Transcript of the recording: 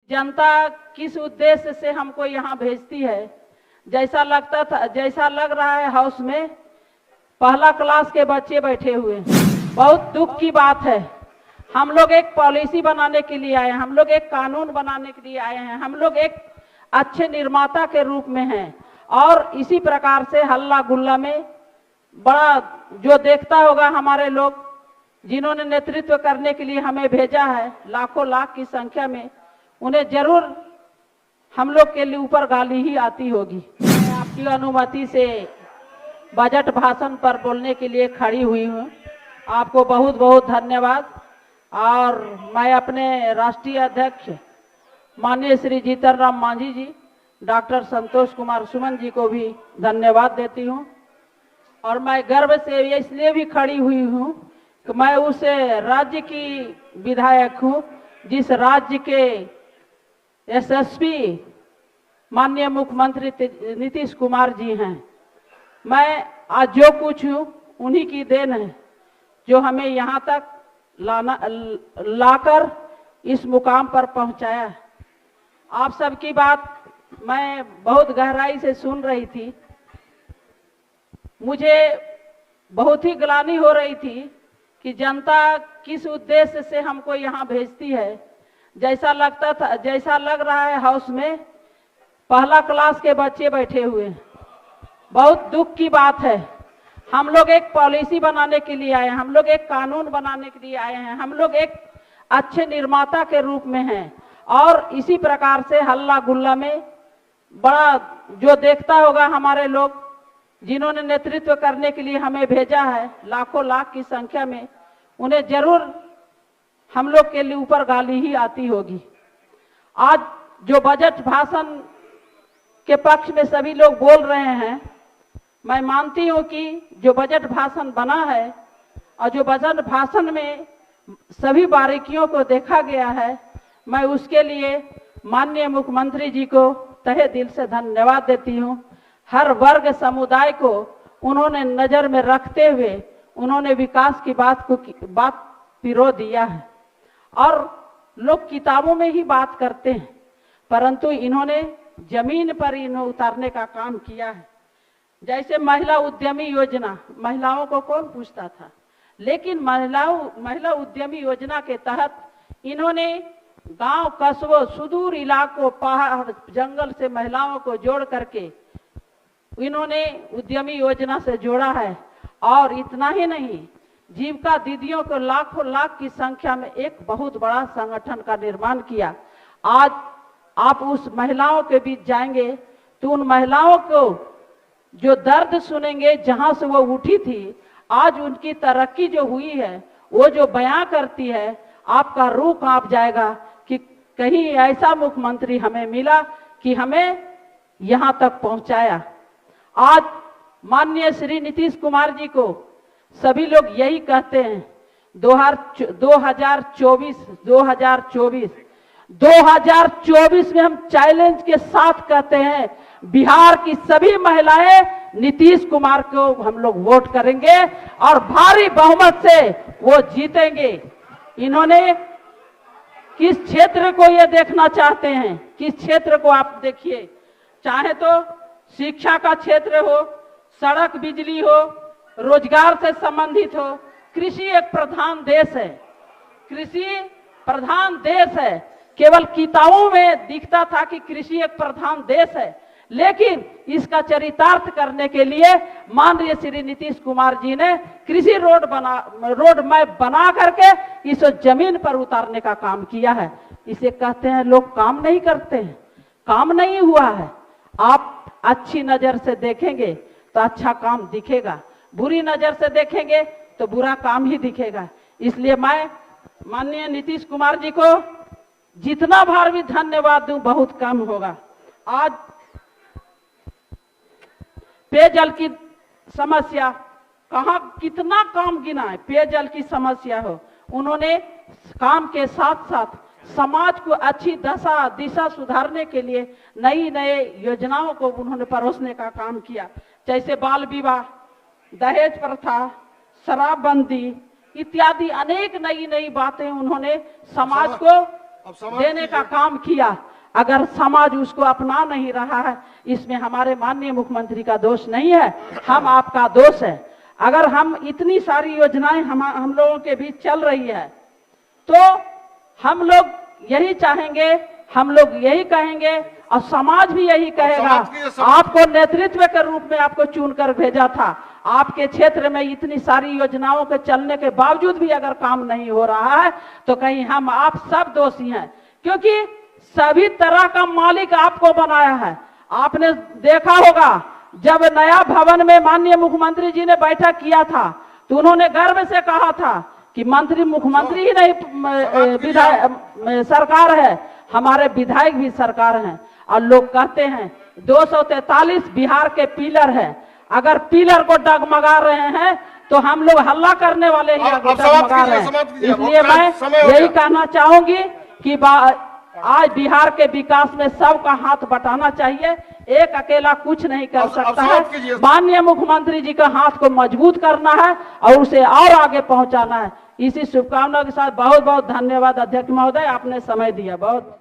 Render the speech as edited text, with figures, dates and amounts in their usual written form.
जनता किस उद्देश्य से हमको यहाँ भेजती है, जैसा लगता था, जैसा लग रहा है हाउस में पहला क्लास के बच्चे बैठे हुए हैं। बहुत दुख की बात है। हम लोग एक पॉलिसी बनाने के लिए आए हैं, हम लोग एक कानून बनाने के लिए आए हैं, हम लोग एक अच्छे निर्माता के रूप में हैं और इसी प्रकार से हल्ला गुल्ला में बड़ा जो देखता होगा हमारे लोग जिन्होंने नेतृत्व करने के लिए हमें भेजा है लाखों लाख की संख्या में, उन्हें जरूर हम लोग के लिए ऊपर गाली ही आती होगी। मैं आपकी अनुमति से बजट भाषण पर बोलने के लिए खड़ी हुई हूँ। आपको बहुत बहुत धन्यवाद। और मैं अपने राष्ट्रीय अध्यक्ष माननीय श्री जीतन राम मांझी जी, डॉक्टर संतोष कुमार सुमन जी को भी धन्यवाद देती हूँ। और मैं गर्व से इसलिए भी खड़ी हुई हूँ कि मैं उस राज्य की विधायक हूँ जिस राज्य के एसएसपी माननीय मुख्यमंत्री नीतीश कुमार जी हैं। मैं आज जो कुछ हूँ उन्हीं की देन है जो हमें यहाँ तक लाकर इस मुकाम पर पहुँचाया है। आप सबकी बात मैं बहुत गहराई से सुन रही थी। मुझे बहुत ही ग्लानि हो रही थी कि जनता किस उद्देश्य से हमको यहाँ भेजती है। जैसा लगता था, जैसा लग रहा है हाउस में पहला क्लास के बच्चे बैठे हुए हैं। बहुत दुख की बात है। हम लोग एक पॉलिसी बनाने के लिए आए हैं, हम लोग एक कानून बनाने के लिए आए हैं, हम लोग एक अच्छे निर्माता के रूप में हैं और इसी प्रकार से हल्ला गुल्ला में बड़ा जो देखता होगा हमारे लोग जिन्होंने नेतृत्व करने के लिए हमें भेजा है लाखों लाख की संख्या में, उन्हें जरूर हम लोग के लिए ऊपर गाली ही आती होगी। आज जो बजट भाषण के पक्ष में सभी लोग बोल रहे हैं, मैं मानती हूं कि जो बजट भाषण बना है और जो बजट भाषण में सभी बारीकियों को देखा गया है, मैं उसके लिए माननीय मुख्यमंत्री जी को तहे दिल से धन्यवाद देती हूं। हर वर्ग समुदाय को उन्होंने नजर में रखते हुए उन्होंने विकास की बात पिरो दिया है। और लोग किताबों में ही बात करते हैं, परंतु इन्होंने जमीन पर इन्हें उतारने का काम किया है। जैसे महिला उद्यमी योजना, महिलाओं को कौन पूछता था, लेकिन महिला उद्यमी योजना के तहत इन्होंने गांव, कस्बों, सुदूर इलाकों, पहाड़, जंगल से महिलाओं को जोड़ करके इन्होंने उद्यमी योजना से जोड़ा है। और इतना ही नहीं, जीविका दीदियों को लाखों लाख की संख्या में एक बहुत बड़ा संगठन का निर्माण किया। आज आप उस महिलाओं के बीच जाएंगे तो उन महिलाओं को जो दर्द सुनेंगे, जहां से वो उठी थी, आज उनकी तरक्की जो हुई है, वो जो बयां करती है, आपका रूह कांप जाएगा कि कहीं ऐसा मुख्यमंत्री हमें मिला कि हमें यहां तक पहुंचाया। आज माननीय श्री कुमार जी को सभी लोग यही कहते हैं 2024 में हम चैलेंज के साथ कहते हैं बिहार की सभी महिलाएं नीतीश कुमार को हम लोग वोट करेंगे और भारी बहुमत से वो जीतेंगे। इन्होंने किस क्षेत्र को ये देखना चाहते हैं, किस क्षेत्र को आप देखिए, चाहे तो शिक्षा का क्षेत्र हो, सड़क बिजली हो, रोजगार से संबंधित हो। कृषि एक प्रधान देश है, कृषि प्रधान देश है। केवल किताबों में दिखता था कि कृषि एक प्रधान देश है, लेकिन इसका चरितार्थ करने के लिए माननीय श्री नीतीश कुमार जी ने कृषि रोड मैप बना करके इस जमीन पर उतारने का काम किया है। इसे कहते हैं लोग काम नहीं करते हैं, काम नहीं हुआ है। आप अच्छी नजर से देखेंगे तो अच्छा काम दिखेगा, बुरी नजर से देखेंगे तो बुरा काम ही दिखेगा। इसलिए मैं माननीय नीतीश कुमार जी को जितना बार भी धन्यवाद दूं बहुत कम होगा। आज पेयजल की समस्या, कहां कितना काम गिना है, पेयजल की समस्या हो, उन्होंने काम के साथ साथ समाज को अच्छी दिशा सुधारने के लिए नई योजनाओं को उन्होंने परोसने का काम किया। जैसे बाल विवाह, दहेज प्रथा, शराबबंदी इत्यादि अनेक नई बातें उन्होंने समाज को देने का काम किया। अगर समाज उसको अपना नहीं रहा है, इसमें हमारे माननीय मुख्यमंत्री का दोष नहीं है, हम आपका दोष है। अगर हम इतनी सारी योजनाएं हम लोगों के बीच चल रही है, तो हम लोग यही चाहेंगे, हम लोग यही कहेंगे और समाज भी यही कहेगा। आपको नेतृत्व के रूप में आपको चुनकर भेजा था, आपके क्षेत्र में इतनी सारी योजनाओं के चलने के बावजूद भी अगर काम नहीं हो रहा है, तो कहीं हम आप सब दोषी हैं, क्योंकि सभी तरह का मालिक आपको बनाया है। आपने देखा होगा, जब नया भवन में माननीय मुख्यमंत्री जी ने बैठक किया था, तो उन्होंने गर्व से कहा था कि मंत्री मुख्यमंत्री ही नहीं विधायक सरकार है, हमारे विधायक भी सरकार हैं। और लोग कहते हैं 243 बिहार के पिलर है, अगर पिलर को डगमगा रहे हैं तो हम लोग हल्ला करने वाले ही डगमगा रहे हैं। इसलिए मैं यही कहना चाहूंगी कि आज बिहार के विकास में सबका हाथ बटाना चाहिए, एक अकेला कुछ नहीं कर सकता है। माननीय मुख्यमंत्री जी का हाथ को मजबूत करना है और उसे और आगे पहुंचाना है। इसी शुभकामनाओं के साथ बहुत बहुत धन्यवाद अध्यक्ष महोदय, आपने समय दिया। बहुत